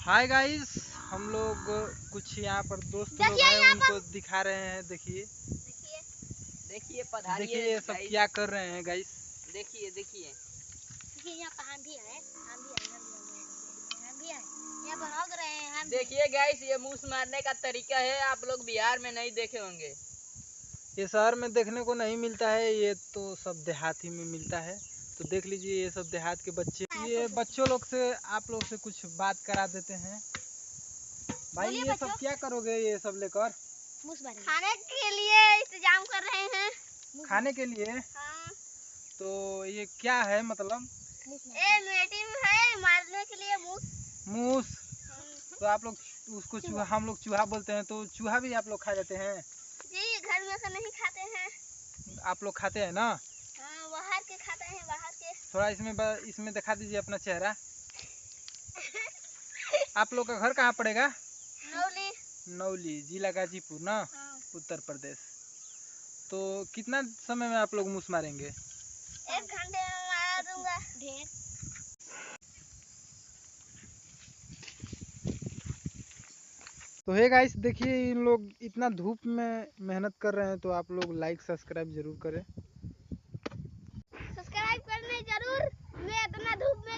Hi guys, हम लोग कुछ यहाँ पर दोस्त लोग हैं, उनको दिखा रहे हैं। देखिए देखिए पधारिए। देखिए ये सब क्या कर रहे हैं गाइस। देखिए देखिए यहाँ पर हम भी है, यहाँ पर हग रहे हैं हम। देखिए गाइस, ये मूस मारने का तरीका है, आप लोग बिहार में नहीं देखे होंगे। ये शहर में देखने को नहीं मिलता है, ये तो सब देहात ही में मिलता है। तो देख लीजिए, ये सब देहात के बच्चे, ये बच्चों लोग से आप लोग से कुछ बात करा देते हैं। भाई ये सब क्या करोगे ये सब लेकर? खाने के लिए इंतजाम कर रहे हैं। खाने के लिए? हाँ। तो ये क्या है मतलब? ये मीटिंग है मारने के लिए मूस। मूस? तो आप लोग उसको चूहा, हम लोग चूहा बोलते हैं, तो चूहा भी आप लोग खा जाते हैं? जी, घर में से नहीं खाते हैं। आप लोग खाते हैं ना? हाँ, बाहर के खाते हैं, बाहर के। थोड़ा इसमें दिखा दीजिए अपना चेहरा। आप लोग का घर कहाँ पड़ेगा? नौली। नौली, जिला गाजीपुर ना? हाँ। उत्तर प्रदेश। तो कितना समय में आप लोग मूस मारेंगे? 1 घंटे में मारा दूंगा। ढेर। तो हे गाइस, देखिए इन लोग इतना धूप में मेहनत कर रहे हैं, तो आप लोग लाइक सब्सक्राइब जरूर करें। सब्सक्राइब करने जरूर। मैं इतना धूप में